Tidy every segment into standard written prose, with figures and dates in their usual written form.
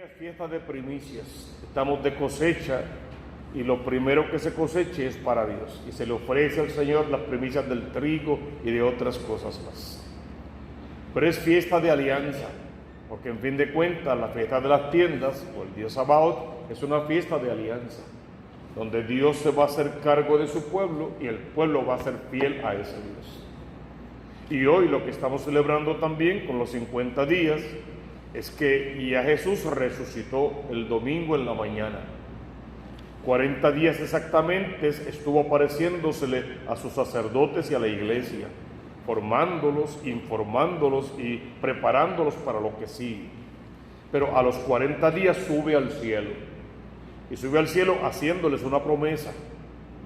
Es fiesta de primicias, estamos de cosecha y lo primero que se coseche es para Dios y se le ofrece al Señor las primicias del trigo y de otras cosas más. Pero es fiesta de alianza, porque en fin de cuentas la fiesta de las tiendas o el día Sabaoth es una fiesta de alianza, donde Dios se va a hacer cargo de su pueblo y el pueblo va a ser fiel a ese Dios. Y hoy lo que estamos celebrando también con los 50 días es que ya Jesús resucitó el domingo en la mañana. 40 días exactamente estuvo apareciéndosele a sus sacerdotes y a la iglesia, formándolos, informándolos y preparándolos para lo que sigue. Pero a los 40 días sube al cielo, y sube al cielo haciéndoles una promesa,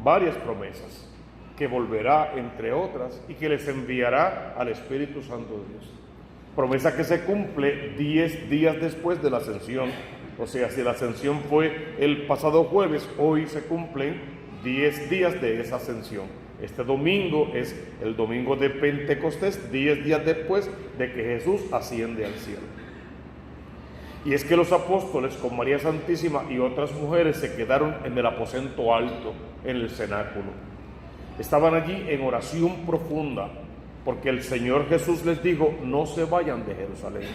varias promesas, que volverá entre otras y que les enviará al Espíritu Santo de Dios. Promesa que se cumple 10 días después de la ascensión. O sea, si la ascensión fue el pasado jueves, hoy se cumplen 10 días de esa ascensión. Este domingo es el domingo de Pentecostés, 10 días después de que Jesús asciende al cielo. Y es que los apóstoles con María Santísima y otras mujeres se quedaron en el aposento alto, en el cenáculo. Estaban allí en oración profunda, porque el Señor Jesús les dijo: no se vayan de Jerusalén,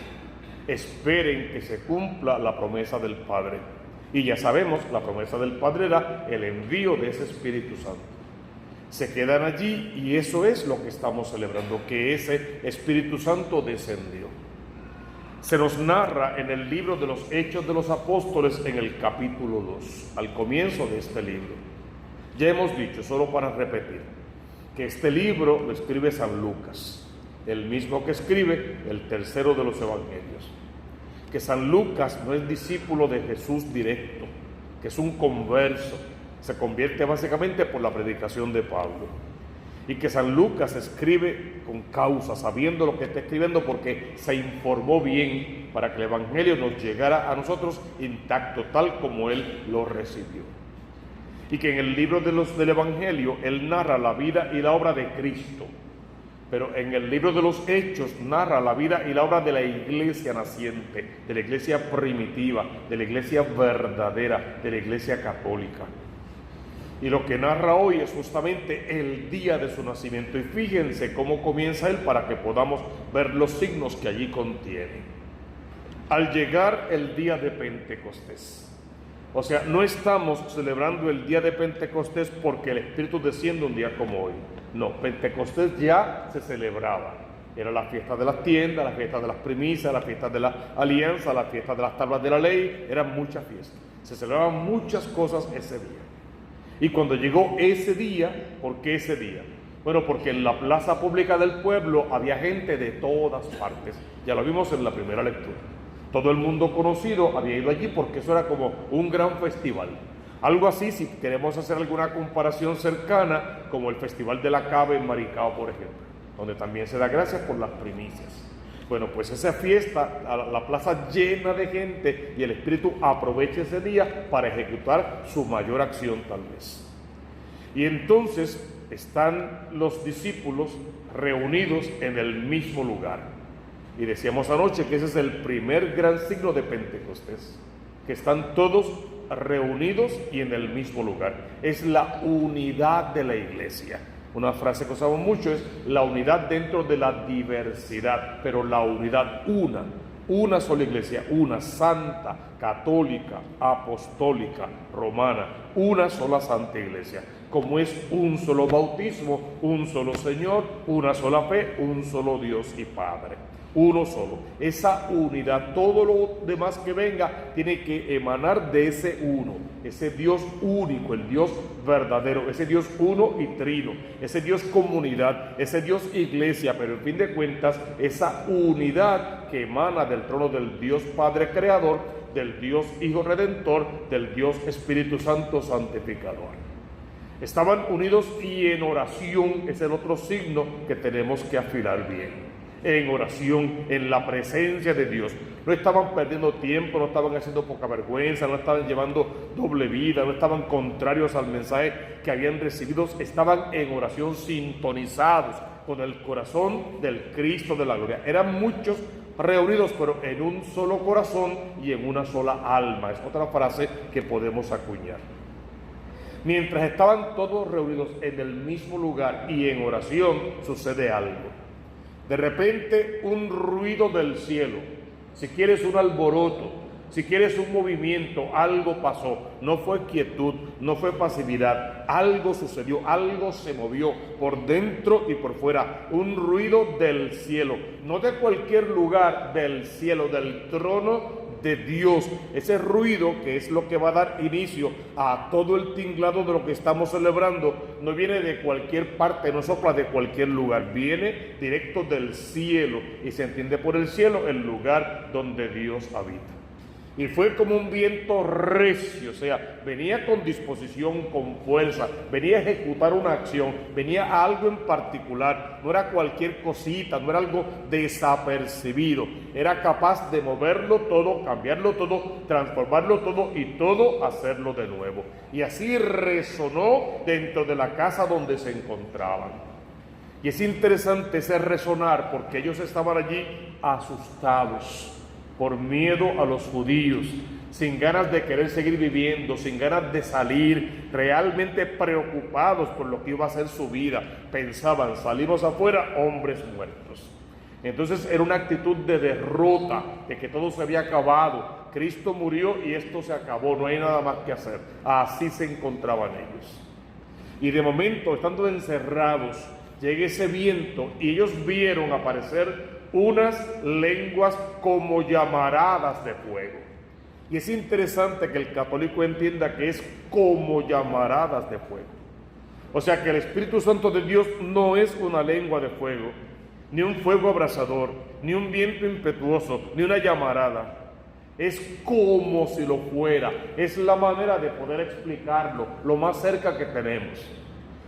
esperen que se cumpla la promesa del Padre. Y ya sabemos, la promesa del Padre era el envío de ese Espíritu Santo. Se quedan allí y eso es lo que estamos celebrando, que ese Espíritu Santo descendió. Se nos narra en el libro de los Hechos de los Apóstoles, en el capítulo 2, al comienzo de este libro. Ya hemos dicho, solo para repetir, que este libro lo escribe San Lucas, el mismo que escribe el tercero de los evangelios. Que San Lucas no es discípulo de Jesús directo, que es un converso, se convierte básicamente por la predicación de Pablo. Y que San Lucas escribe con causa, sabiendo lo que está escribiendo, porque se informó bien para que el evangelio nos llegara a nosotros intacto, tal como él lo recibió. Y que en el libro del Evangelio él narra la vida y la obra de Cristo, pero en el libro de los Hechos narra la vida y la obra de la iglesia naciente, de la iglesia primitiva, de la iglesia verdadera, de la iglesia católica. Y lo que narra hoy es justamente el día de su nacimiento, y fíjense cómo comienza él para que podamos ver los signos que allí contiene. Al llegar el día de Pentecostés, o sea, no estamos celebrando el día de Pentecostés porque el Espíritu desciende un día como hoy. No, Pentecostés ya se celebraba. Era la fiesta de las tiendas, la fiesta de las primicias, la fiesta de la alianza, la fiesta de las tablas de la ley. Eran muchas fiestas. Se celebraban muchas cosas ese día. Y cuando llegó ese día, ¿por qué ese día? Bueno, porque en la plaza pública del pueblo había gente de todas partes. Ya lo vimos en la primera lectura. Todo el mundo conocido había ido allí porque eso era como un gran festival. Algo así, si queremos hacer alguna comparación cercana, como el Festival de la Cava en Maricao, por ejemplo, donde también se da gracias por las primicias. Bueno, pues esa fiesta, la plaza llena de gente, y el Espíritu aprovecha ese día para ejecutar su mayor acción tal vez. Y entonces están los discípulos reunidos en el mismo lugar. Y decíamos anoche que ese es el primer gran signo de Pentecostés, que están todos reunidos y en el mismo lugar. Es la unidad de la iglesia. Una frase que usamos mucho es la unidad dentro de la diversidad, pero la unidad, una sola iglesia, una santa, católica, apostólica, romana, una sola santa iglesia. Como es un solo bautismo, un solo Señor, una sola fe, un solo Dios y Padre. Uno solo. Esa unidad, todo lo demás que venga tiene que emanar de ese uno, ese Dios único, el Dios verdadero, ese Dios uno y trino, ese Dios comunidad, ese Dios iglesia, pero en fin de cuentas esa unidad que emana del trono del Dios Padre Creador, del Dios Hijo Redentor, del Dios Espíritu Santo Santificador. Estaban unidos y en oración, es el otro signo que tenemos que afilar bien. En oración, en la presencia de Dios. No estaban perdiendo tiempo, no estaban haciendo poca vergüenza, no estaban llevando doble vida, no estaban contrarios al mensaje que habían recibido, estaban en oración sintonizados con el corazón del Cristo de la gloria. Eran muchos reunidos, pero en un solo corazón y en una sola alma. Es otra frase que podemos acuñar. Mientras estaban todos reunidos en el mismo lugar y en oración, sucede algo. De repente, un ruido del cielo, si quieres un alboroto, si quieres un movimiento, algo pasó. No fue quietud, no fue pasividad, algo sucedió, algo se movió por dentro y por fuera. Un ruido del cielo, no de cualquier lugar, del cielo, del trono de Dios. Ese ruido, que es lo que va a dar inicio a todo el tinglado de lo que estamos celebrando, no viene de cualquier parte, no sopla de cualquier lugar, viene directo del cielo, y se entiende por el cielo el lugar donde Dios habita. Y fue como un viento recio, o sea, venía con disposición, con fuerza, venía a ejecutar una acción, venía a algo en particular, no era cualquier cosita, no era algo desapercibido, era capaz de moverlo todo, cambiarlo todo, transformarlo todo y todo hacerlo de nuevo. Y así resonó dentro de la casa donde se encontraban. Y es interesante ese resonar, porque ellos estaban allí asustados, por miedo a los judíos, sin ganas de querer seguir viviendo, sin ganas de salir, realmente preocupados por lo que iba a ser su vida. Pensaban, salimos afuera, hombres muertos. Entonces era una actitud de derrota, de que todo se había acabado. Cristo murió y esto se acabó, no hay nada más que hacer. Así se encontraban ellos. Y de momento, estando encerrados, llega ese viento y ellos vieron aparecer unas lenguas como llamaradas de fuego. Y es interesante que el católico entienda que es como llamaradas de fuego. O sea que el Espíritu Santo de Dios no es una lengua de fuego, ni un fuego abrasador, ni un viento impetuoso, ni una llamarada. Es como si lo fuera. Es la manera de poder explicarlo, lo más cerca que tenemos.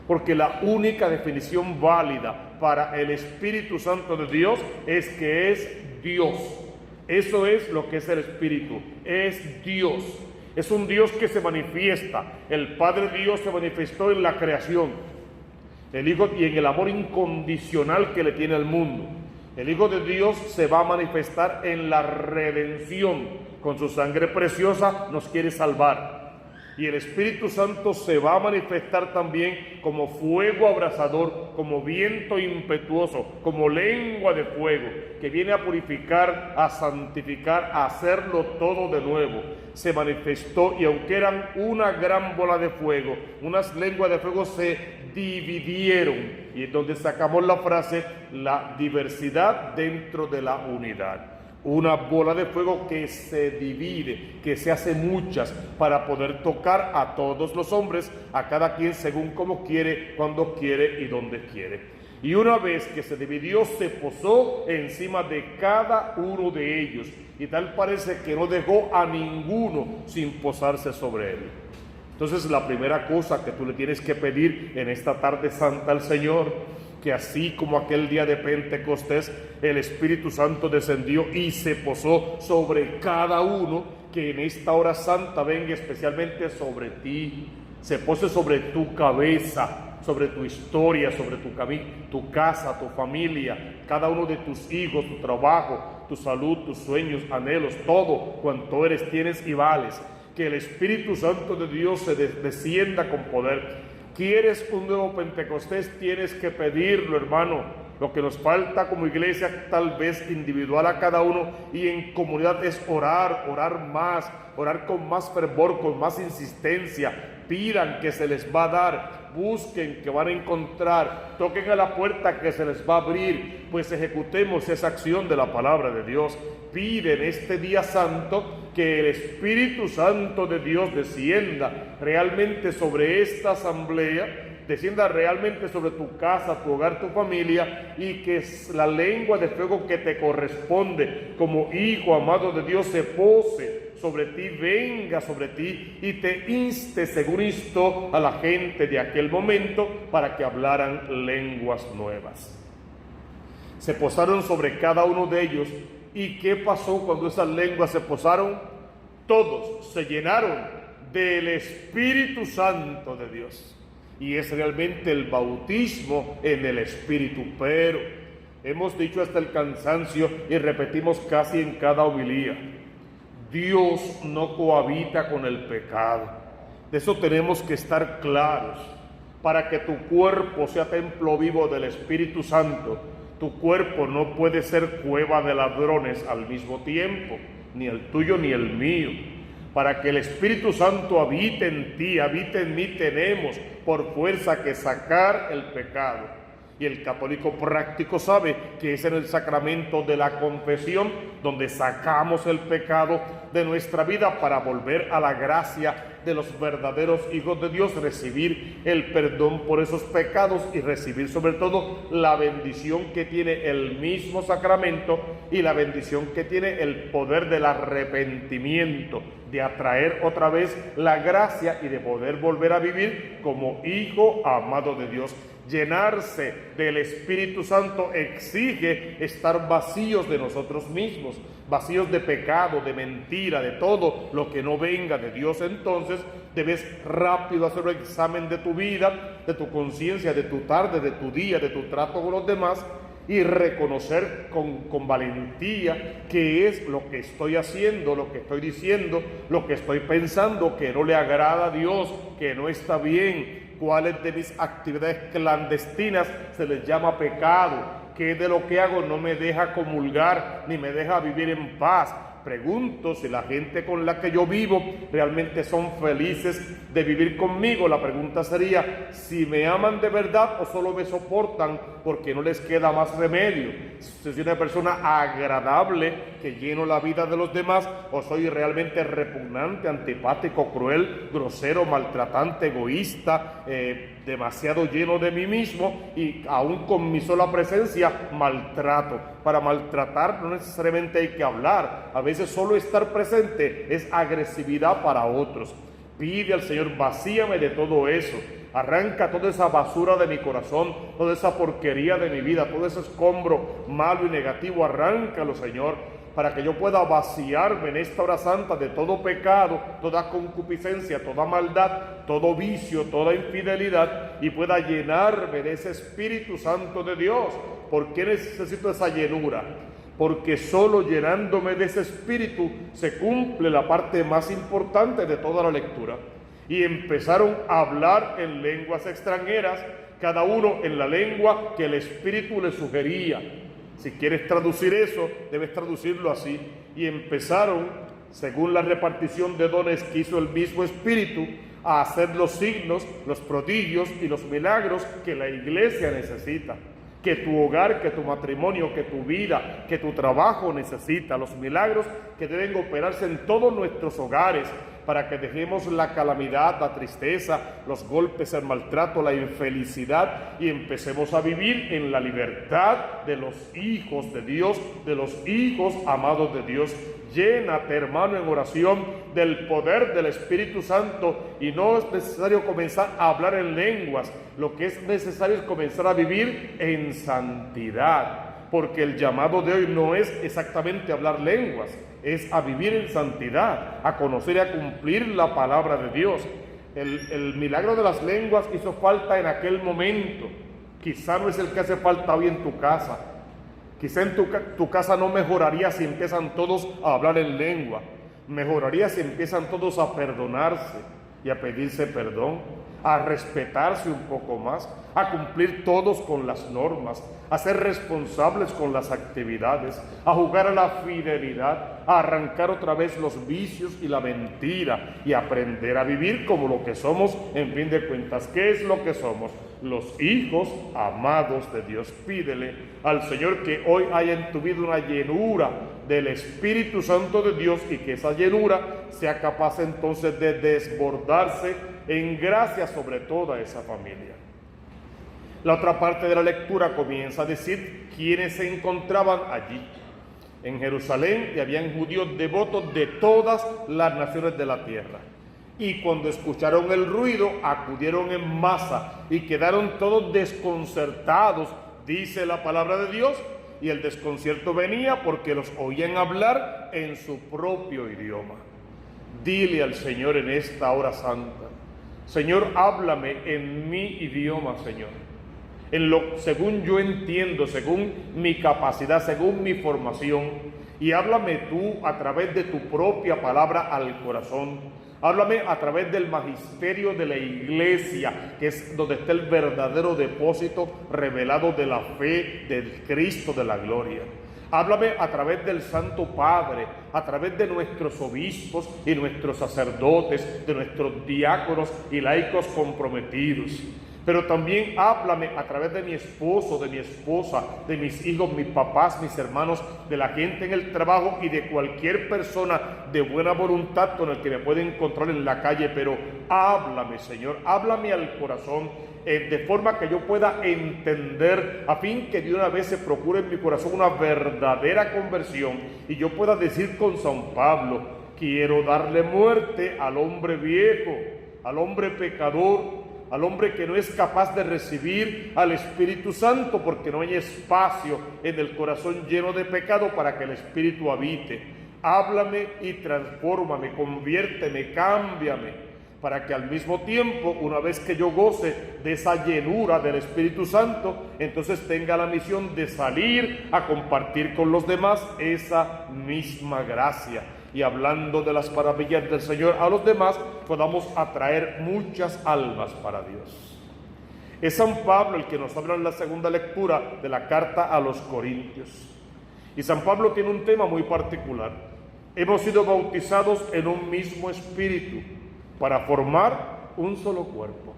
Porque la única definición válida para el Espíritu Santo de Dios es que es Dios. Eso es lo que es el Espíritu, es Dios. Es un Dios que se manifiesta. El Padre Dios se manifestó en la creación, el Hijo y en el amor incondicional que le tiene al mundo. El Hijo de Dios se va a manifestar en la redención. Con su sangre preciosa nos quiere salvar. Y el Espíritu Santo se va a manifestar también como fuego abrasador, como viento impetuoso, como lengua de fuego, que viene a purificar, a santificar, a hacerlo todo de nuevo. Se manifestó, y aunque eran una gran bola de fuego, unas lenguas de fuego se dividieron. Y es donde sacamos la frase, la diversidad dentro de la unidad. Una bola de fuego que se divide, que se hace muchas para poder tocar a todos los hombres, a cada quien según como quiere, cuando quiere y donde quiere. Y una vez que se dividió, se posó encima de cada uno de ellos, y tal parece que no dejó a ninguno sin posarse sobre él. Entonces la primera cosa que tú le tienes que pedir en esta tarde santa al Señor, que así como aquel día de Pentecostés el Espíritu Santo descendió y se posó sobre cada uno, que en esta hora santa venga especialmente sobre ti, se pose sobre tu cabeza, sobre tu historia, sobre tu camino, tu casa, tu familia, cada uno de tus hijos, tu trabajo, tu salud, tus sueños, anhelos, todo cuanto eres, tienes y vales. Que el Espíritu Santo de Dios se descienda con poder. ¿Quieres un nuevo Pentecostés? Tienes que pedirlo, hermano. Lo que nos falta como iglesia, tal vez individual a cada uno y en comunidad, es orar más, orar con más fervor, con más insistencia. Pidan que se les va a dar, busquen que van a encontrar, toquen a la puerta que se les va a abrir, pues ejecutemos esa acción de la palabra de Dios. Piden este día santo que el Espíritu Santo de Dios descienda realmente sobre esta asamblea, descienda realmente sobre tu casa, tu hogar, tu familia, y que la lengua de fuego que te corresponde como hijo amado de Dios se pose sobre ti, venga sobre ti y te inste según instó a la gente de aquel momento para que hablaran lenguas nuevas. Se posaron sobre cada uno de ellos. ¿Y qué pasó cuando esas lenguas se posaron? Todos se llenaron del Espíritu Santo de Dios. Y es realmente el bautismo en el Espíritu. Pero Hemos dicho hasta el cansancio y repetimos casi en cada homilía: Dios no cohabita con el pecado. De eso tenemos que estar claros. Para que tu cuerpo sea templo vivo del Espíritu Santo, tu cuerpo no puede ser cueva de ladrones al mismo tiempo, ni el tuyo ni el mío. Para que el Espíritu Santo habite en ti, habite en mí, tenemos por fuerza que sacar el pecado. Y el católico práctico sabe que es en el sacramento de la confesión donde sacamos el pecado de nuestra vida para volver a la gracia de los verdaderos hijos de Dios, recibir el perdón por esos pecados y recibir sobre todo la bendición que tiene el mismo sacramento y la bendición que tiene el poder del arrepentimiento, de atraer otra vez la gracia y de poder volver a vivir como hijo amado de Dios. Llenarse del Espíritu Santo exige estar vacíos de nosotros mismos, vacíos de pecado, de mentira, de todo lo que no venga de Dios. Entonces debes rápido hacer un examen de tu vida, de tu conciencia, de tu tarde, de tu día, de tu trato con los demás, y reconocer con valentía qué es lo que estoy haciendo, lo que estoy diciendo, lo que estoy pensando que no le agrada a Dios, que no está bien. Cuáles de mis actividades clandestinas se les llama pecado, qué de lo que hago no me deja comulgar ni me deja vivir en paz. Pregunto si la gente con la que yo vivo realmente son felices de vivir conmigo. La pregunta sería si me aman de verdad o solo me soportan porque no les queda más remedio. Si soy una persona agradable que lleno la vida de los demás, o soy realmente repugnante, antipático, cruel, grosero, maltratante, egoísta, demasiado lleno de mí mismo, y aún con mi sola presencia maltrato. Para maltratar no necesariamente hay que hablar, a veces solo estar presente es agresividad para otros. Pide al Señor: vacíame de todo eso, arranca toda esa basura de mi corazón, toda esa porquería de mi vida, todo ese escombro malo y negativo, arráncalo, Señor, para que yo pueda vaciarme en esta hora santa de todo pecado, toda concupiscencia, toda maldad, todo vicio, toda infidelidad, y pueda llenarme de ese Espíritu Santo de Dios. ¿Por qué necesito esa llenura? Porque solo llenándome de ese Espíritu se cumple la parte más importante de toda la lectura. Y empezaron a hablar en lenguas extranjeras, cada uno en la lengua que el Espíritu le sugería. Si quieres traducir eso, debes traducirlo así. Y empezaron, según la repartición de dones que hizo el mismo Espíritu, a hacer los signos, los prodigios y los milagros que la iglesia necesita, que tu hogar, que tu matrimonio, que tu vida, que tu trabajo necesita, los milagros que deben operarse en todos nuestros hogares, para que dejemos la calamidad, la tristeza, los golpes, el maltrato, la infelicidad, y empecemos a vivir en la libertad de los hijos de Dios, de los hijos amados de Dios. Llénate, hermano, en oración del poder del Espíritu Santo, y no es necesario comenzar a hablar en lenguas, lo que es necesario es comenzar a vivir en santidad, porque el llamado de hoy no es exactamente hablar lenguas, es a vivir en santidad, a conocer y a cumplir la palabra de Dios. El milagro de las lenguas hizo falta en aquel momento, quizá no es el que hace falta hoy en tu casa. Quizá en tu casa no mejoraría si empiezan todos a hablar en lengua, mejoraría si empiezan todos a perdonarse y a pedirse perdón, a respetarse un poco más, a cumplir todos con las normas, a ser responsables con las actividades, a jugar a la fidelidad, a arrancar otra vez los vicios y la mentira, y aprender a vivir como lo que somos en fin de cuentas. ¿Qué es lo que somos? Los hijos amados de Dios. Pídele al Señor que hoy haya en tu vida una llenura del Espíritu Santo de Dios, y que esa llenura sea capaz entonces de desbordarse en gracia sobre toda esa familia. La otra parte de la lectura comienza a decir quiénes se encontraban allí. En Jerusalén y habían judíos devotos de todas las naciones de la tierra. Y cuando escucharon el ruido, acudieron en masa y quedaron todos desconcertados, dice la palabra de Dios. Y el desconcierto venía porque los oían hablar en su propio idioma. Dile al Señor en esta hora santa: Señor, háblame en mi idioma, Señor. según yo entiendo, según mi capacidad, según mi formación. Y háblame tú a través de tu propia palabra al corazón. Háblame a través del magisterio de la iglesia, que es donde está el verdadero depósito revelado de la fe del Cristo de la gloria. Háblame a través del Santo Padre, a través de nuestros obispos y nuestros sacerdotes, de nuestros diáconos y laicos comprometidos. Pero también háblame a través de mi esposo, de mi esposa, de mis hijos, mis papás, mis hermanos, de la gente en el trabajo y de cualquier persona de buena voluntad con el que me pueda encontrar en la calle. Pero háblame, Señor, háblame al corazón, de forma que yo pueda entender, a fin que de una vez se procure en mi corazón una verdadera conversión y yo pueda decir con San Pablo: quiero darle muerte al hombre viejo, al hombre pecador, al hombre que no es capaz de recibir al Espíritu Santo, porque no hay espacio en el corazón lleno de pecado para que el Espíritu habite. Háblame y transfórmame, conviérteme, cámbiame, para que al mismo tiempo, una vez que yo goce de esa llenura del Espíritu Santo, entonces tenga la misión de salir a compartir con los demás esa misma gracia. Y hablando de las maravillas del Señor a los demás, podamos atraer muchas almas para Dios. Es San Pablo el que nos habla en la segunda lectura de la carta a los Corintios. Y San Pablo tiene un tema muy particular. Hemos sido bautizados en un mismo espíritu para formar un solo cuerpo.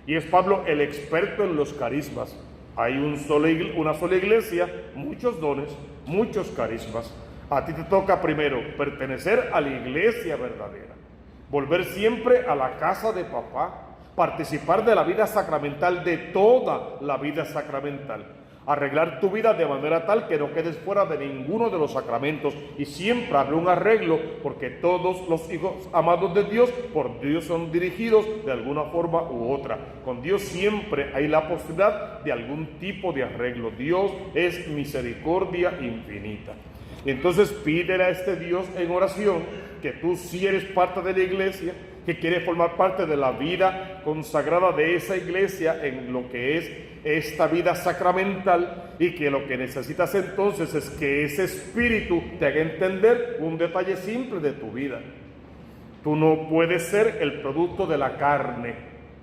Y es Pablo el experto en los carismas. Hay una sola iglesia, muchos dones, muchos carismas. A ti te toca primero pertenecer a la iglesia verdadera, volver siempre a la casa de papá, participar de la vida sacramental, de toda la vida sacramental, arreglar tu vida de manera tal que no quedes fuera de ninguno de los sacramentos, y siempre habrá un arreglo, porque todos los hijos amados de Dios por Dios son dirigidos de alguna forma u otra. Con Dios siempre hay la posibilidad de algún tipo de arreglo. Dios es misericordia infinita. Y entonces pídele a este Dios en oración que tú sí eres parte de la iglesia, que quieres formar parte de la vida consagrada de esa iglesia en lo que es esta vida sacramental, y que lo que necesitas entonces es que ese espíritu te haga entender un detalle simple de tu vida. Tú no puedes ser el producto de la carne,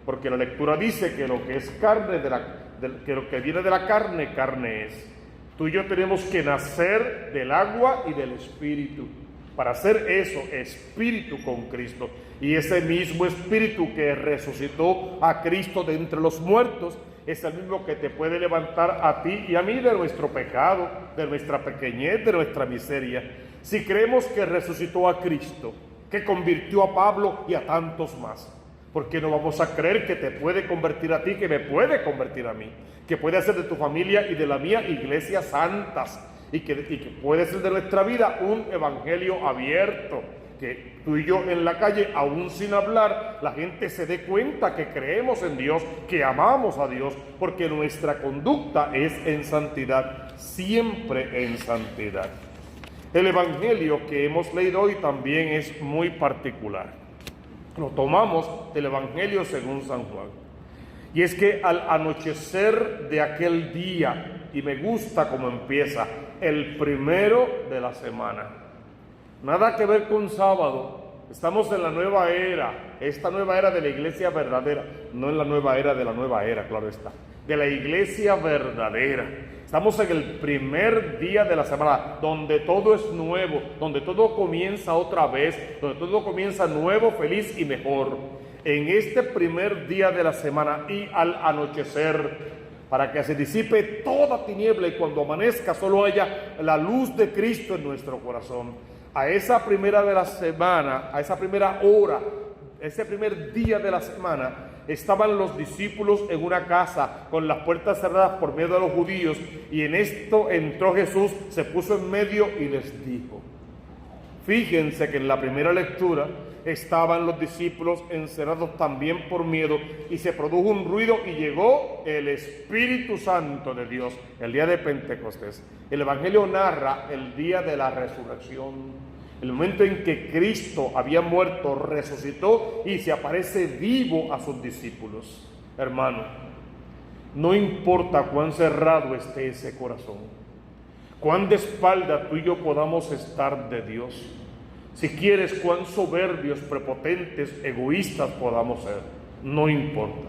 porque la lectura dice que lo que es carne, que lo que viene de la carne, carne es. Tú y yo tenemos que nacer del agua y del Espíritu. Para hacer eso, espíritu con Cristo. Y ese mismo Espíritu que resucitó a Cristo de entre los muertos, es el mismo que te puede levantar a ti y a mí de nuestro pecado, de nuestra pequeñez, de nuestra miseria. Si creemos que resucitó a Cristo, que convirtió a Pablo y a tantos más, ¿por qué no vamos a creer que te puede convertir a ti, que me puede convertir a mí, que puede hacer de tu familia y de la mía iglesias santas, y que puede ser de nuestra vida un evangelio abierto, que tú y yo en la calle, aún sin hablar, la gente se dé cuenta que creemos en Dios, que amamos a Dios, porque nuestra conducta es en santidad, siempre en santidad. El evangelio que hemos leído hoy también es muy particular. Lo tomamos del Evangelio según San Juan. Y es que al anochecer de aquel día, y me gusta cómo empieza, el primero de la semana. Nada que ver con sábado. Estamos en la nueva era, esta nueva era de la iglesia verdadera, no en la nueva era de la nueva era, claro está, de la iglesia verdadera. Estamos en el primer día de la semana, donde todo es nuevo, donde todo comienza otra vez, donde todo comienza nuevo, feliz y mejor. En este primer día de la semana y al anochecer, para que se disipe toda tiniebla y cuando amanezca solo haya la luz de Cristo en nuestro corazón. A esa primera de la semana, a esa primera hora, ese primer día de la semana, estaban los discípulos en una casa con las puertas cerradas por miedo a los judíos, y en esto entró Jesús, se puso en medio y les dijo. Fíjense que en la primera lectura estaban los discípulos encerrados también por miedo, y se produjo un ruido y llegó el Espíritu Santo de Dios, el día de Pentecostés. El Evangelio narra el día de la resurrección, el momento en que Cristo había muerto, resucitó y se aparece vivo a sus discípulos. Hermano, No importa cuán cerrado esté ese corazón, cuán de espalda tú y yo podamos estar de Dios, si quieres cuán soberbios, prepotentes, egoístas podamos ser, no importa.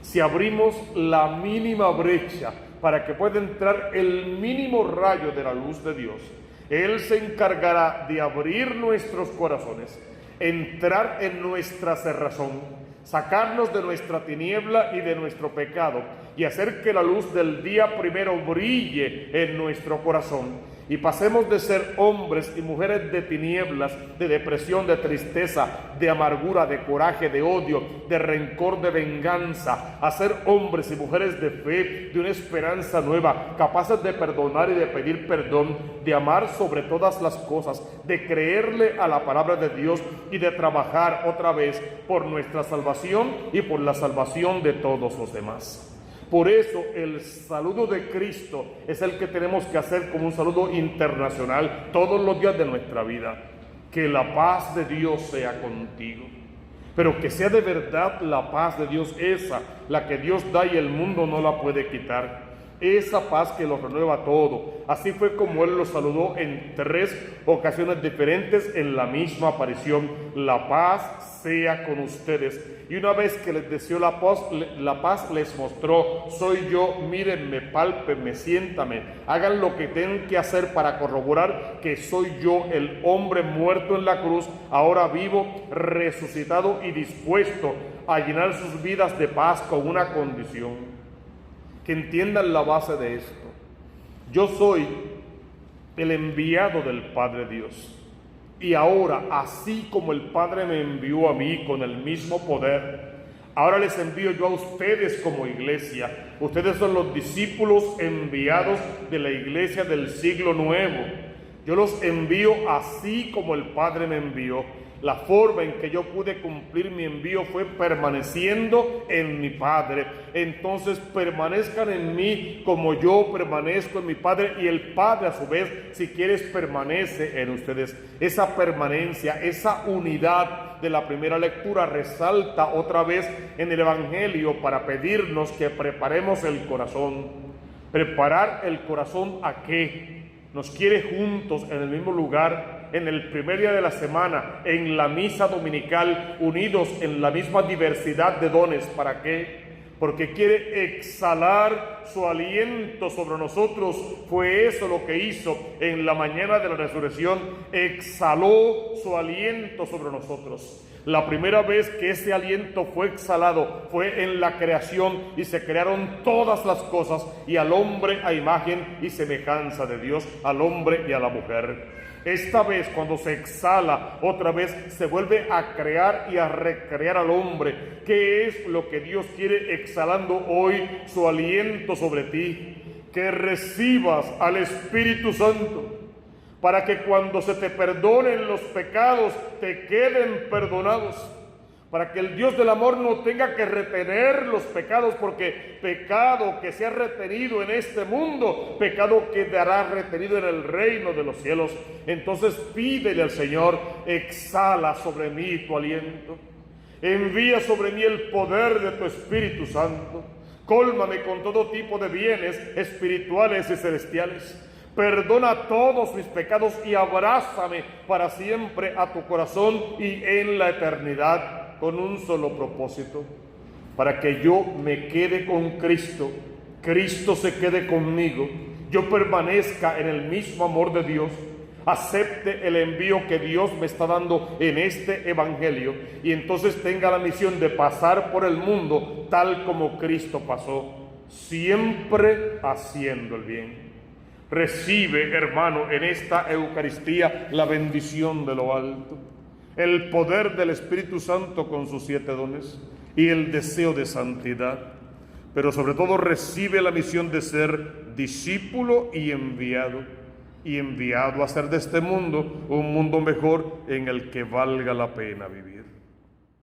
Si abrimos la mínima brecha para que pueda entrar el mínimo rayo de la luz de Dios, Él se encargará de abrir nuestros corazones, entrar en nuestra cerrazón, sacarnos de nuestra tiniebla y de nuestro pecado y hacer que la luz del día primero brille en nuestro corazón y pasemos de ser hombres y mujeres de tinieblas, de depresión, de tristeza, de amargura, de coraje, de odio, de rencor, de venganza, a ser hombres y mujeres de fe, de una esperanza nueva, capaces de perdonar y de pedir perdón, de amar sobre todas las cosas, de creerle a la palabra de Dios y de trabajar otra vez por nuestra salvación y por la salvación de todos los demás. Por eso el saludo de Cristo es el que tenemos que hacer como un saludo internacional todos los días de nuestra vida. Que la paz de Dios sea contigo, pero que sea de verdad la paz de Dios, esa, la que Dios da y el mundo no la puede quitar. Esa paz que lo renueva todo. Así fue como Él los saludó en 3 ocasiones diferentes en la misma aparición. La paz sea con ustedes. Y una vez que les deseó la paz les mostró: soy yo, mírenme, pálpenme, siéntame, hagan lo que tienen que hacer para corroborar que soy yo, el hombre muerto en la cruz, ahora vivo, resucitado y dispuesto a llenar sus vidas de paz con una condición. Que entiendan la base de esto. Yo soy el enviado del Padre Dios. Y ahora, así como el Padre me envió a mí con el mismo poder, ahora les envío yo a ustedes como iglesia. Ustedes son los discípulos enviados de la iglesia del siglo nuevo. Yo los envío así como el Padre me envió. La forma en que yo pude cumplir mi envío fue permaneciendo en mi Padre. Entonces permanezcan en mí como yo permanezco en mi Padre, y el Padre a su vez, si quieres, permanece en ustedes. Esa permanencia, esa unidad de la primera lectura resalta otra vez en el Evangelio para pedirnos que preparemos el corazón. ¿Preparar el corazón a qué? Nos quiere juntos en el mismo lugar, en el primer día de la semana, en la misa dominical, unidos en la misma diversidad de dones. ¿Para qué? Porque quiere exhalar su aliento sobre nosotros. Fue eso lo que hizo en la mañana de la resurrección. Exhaló su aliento sobre nosotros. La primera vez que ese aliento fue exhalado fue en la creación, y se crearon todas las cosas, y al hombre a imagen y semejanza de Dios, al hombre y a la mujer. Esta vez, cuando se exhala, otra vez se vuelve a crear y a recrear al hombre. ¿Qué es lo que Dios quiere exhalando hoy? Su aliento sobre ti. Que recibas al Espíritu Santo, para que cuando se te perdonen los pecados, te queden perdonados. Para que el Dios del amor no tenga que retener los pecados, porque pecado que se ha retenido en este mundo, pecado quedará retenido en el reino de los cielos. Entonces pídele al Señor: exhala sobre mí tu aliento, envía sobre mí el poder de tu Espíritu Santo, cólmame con todo tipo de bienes espirituales y celestiales. Perdona todos mis pecados y abrázame para siempre a tu corazón y en la eternidad, con un solo propósito: para que yo me quede con Cristo, Cristo se quede conmigo, yo permanezca en el mismo amor de Dios, acepte el envío que Dios me está dando en este evangelio, y entonces tenga la misión de pasar por el mundo tal como Cristo pasó, siempre haciendo el bien. Recibe, hermano, en esta Eucaristía la bendición de lo alto, el poder del Espíritu Santo con sus 7 dones y el deseo de santidad, pero sobre todo recibe la misión de ser discípulo y enviado a hacer de este mundo un mundo mejor en el que valga la pena vivir.